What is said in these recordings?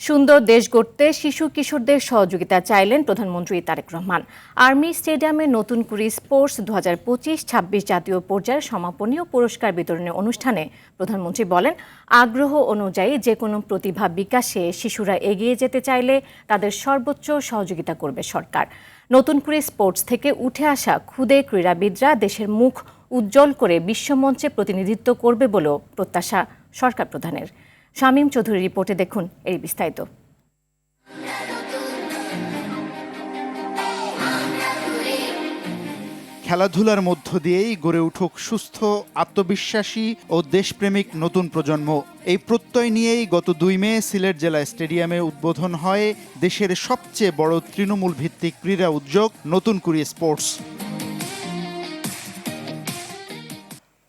সুন্দর দেশ গড়তে শিশু কিশোরদের সহযোগিতা চাইলেন প্রধানমন্ত্রী তারেক রহমান। আর্মি স্টেডিয়ামে নতুন করে স্পোর্টস 2025-26 জাতীয় পর্যায়ের সমাপনী ও পুরস্কার বিতরণী অনুষ্ঠানে প্রধানমন্ত্রী বলেন, আগ্রহ অনুযায়ী যে কোনো প্রতিভা বিকাশে শিশুরা এগিয়ে যেতে চাইলে তাদের সর্বোচ্চ সহযোগিতা করবে সরকার। নতুন করে স্পোর্টস থেকে উঠে আসা ক্ষুদে ক্রীড়াবিদরা দেশের মুখ উজ্জ্বল করে বিশ্বমঞ্চে প্রতিনিধিত্ব করবে বলেও প্রত্যাশা সরকার প্রধানের। শামীম চৌধুরীর রিপোর্টে দেখুন এই বিস্তারিত। খেলাধুলার মধ্য দিয়েই গড়ে উঠুক সুস্থ, আত্মবিশ্বাসী ও দেশপ্রেমিক নতুন প্রজন্ম। এই প্রত্যয় নিয়েই গত 2 মে সিলেট জেলা স্টেডিয়ামে উদ্বোধন হয় দেশের সবচেয়ে বড় তৃণমূল ভিত্তিক ক্রীড়া উদ্যোগ নতুন কুড়ি স্পোর্টস।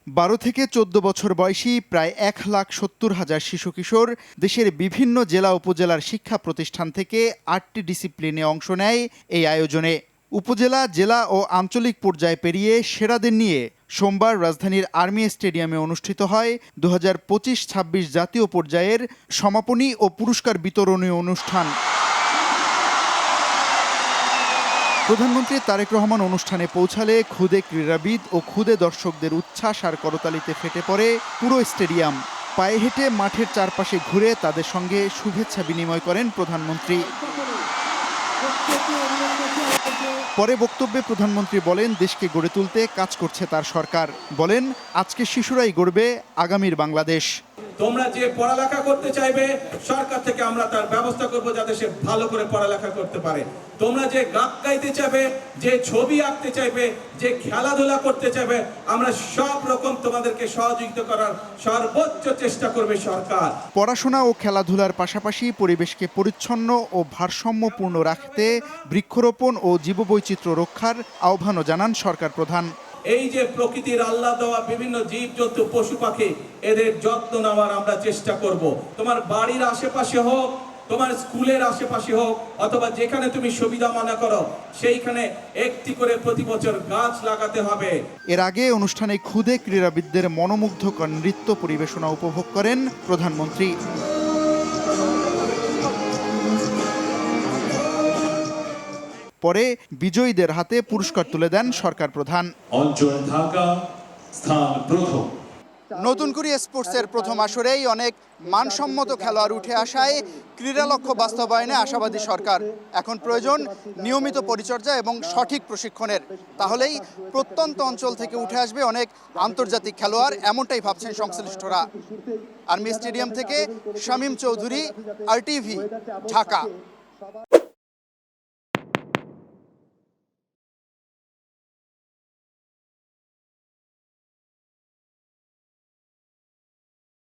12 থেকে 14 বছর বয়সী প্রায় 1,70,000 শিশু কিশোর দেশের বিভিন্ন জেলা উপজেলার শিক্ষা প্রতিষ্ঠান থেকে 8টি ডিসিপ্লিনে অংশ নেয় এই আয়োজনে। উপজেলা, জেলা ও আঞ্চলিক পর্যায়ে পেরিয়ে সেরাদের নিয়ে সোমবার রাজধানীর আর্মি স্টেডিয়ামে অনুষ্ঠিত হয় 2025-26 জাতীয় পর্যায়ের সমাপনী ও পুরস্কার বিতরণী অনুষ্ঠান। প্রধানমন্ত্রী তারেক রহমান অনুষ্ঠানে পৌঁছালে ক্ষুদে ক্রীড়াবিদ ও ক্ষুদে দর্শকদের উচ্ছ্বাস আর করতালিতে ফেটে পড়ে পুরো স্টেডিয়াম। পায়ে হেঁটে মাঠের চারপাশে ঘুরে তাদের সঙ্গে শুভেচ্ছা বিনিময় করেন প্রধানমন্ত্রী। পরে বক্তব্যে প্রধানমন্ত্রী বলেন, দেশকে গড়ে তুলতে কাজ করছে তার সরকার। বলেন, আজকে শিশুরাই গড়বে আগামীর বাংলাদেশ। তোমরা যে পড়ালেখা করতে চাইবে, সরকার থেকে আমরা তার ব্যবস্থা করব যাতে সে ভালো করে পড়ালেখা করতে পারে। তোমরা যে গান গাইতে চাইবে, যে ছবি আঁকতে চাইবে, যে খেলাধুলা করতে চাইবে, আমরা সব রকম তোমাদেরকে সহযোগিতা করার সর্বোচ্চ চেষ্টা করবে সরকার। পড়াশোনা ও খেলাধুলার পাশাপাশি পরিবেশকে পরিচ্ছন্ন ও ভারসাম্যপূর্ণ রাখতে বৃক্ষরোপণ ও জীববৈচিত্র্য রক্ষার আহ্বানও জানান সরকার প্রধান। এই যে প্রকৃতির আল্লাহ দেওয়া বিভিন্ন জীবজন্তু, পশু পাখি, এদের যত্ন নেওয়ার আমরা চেষ্টা করব। তোমার বাড়ির আশেপাশে হোক, তোমার স্কুলের আশেপাশে হোক, অথবা যেখানে তুমি সুবিধা মনে করো সেইখানে একটি করে প্রতি বছর গাছ লাগাতে হবে। এর আগে অনুষ্ঠানে ক্ষুদে ক্রীড়াবিদদের মনোমুগ্ধকর নৃত্য পরিবেশনা উপভোগ করেন প্রধানমন্ত্রী। পরে বিজয়ীদের হাতে পুরস্কার তুলে দেন সরকার প্রধান। অঞ্চল ঢাকা স্থান প্রথম। নতুন কুড়ি স্পোর্টসের প্রথম আসরেই অনেক মানসম্মত খেলোয়াড় উঠে আসায় ক্রীড়া লক্ষ্য বাস্তবায়নে আশাবাদী সরকার। এখন প্রয়োজন নিয়মিত পরিচর্যা এবং সঠিক প্রশিক্ষণের। তাহলেই প্রত্যন্ত অঞ্চল থেকে উঠে আসবে অনেক আন্তর্জাতিক খেলোয়াড়, এমনটাই ভাবছেন সংশ্লিষ্টরা। আর্মি স্টেডিয়াম থেকে শামীম চৌধুরী, RTV, ঢাকা।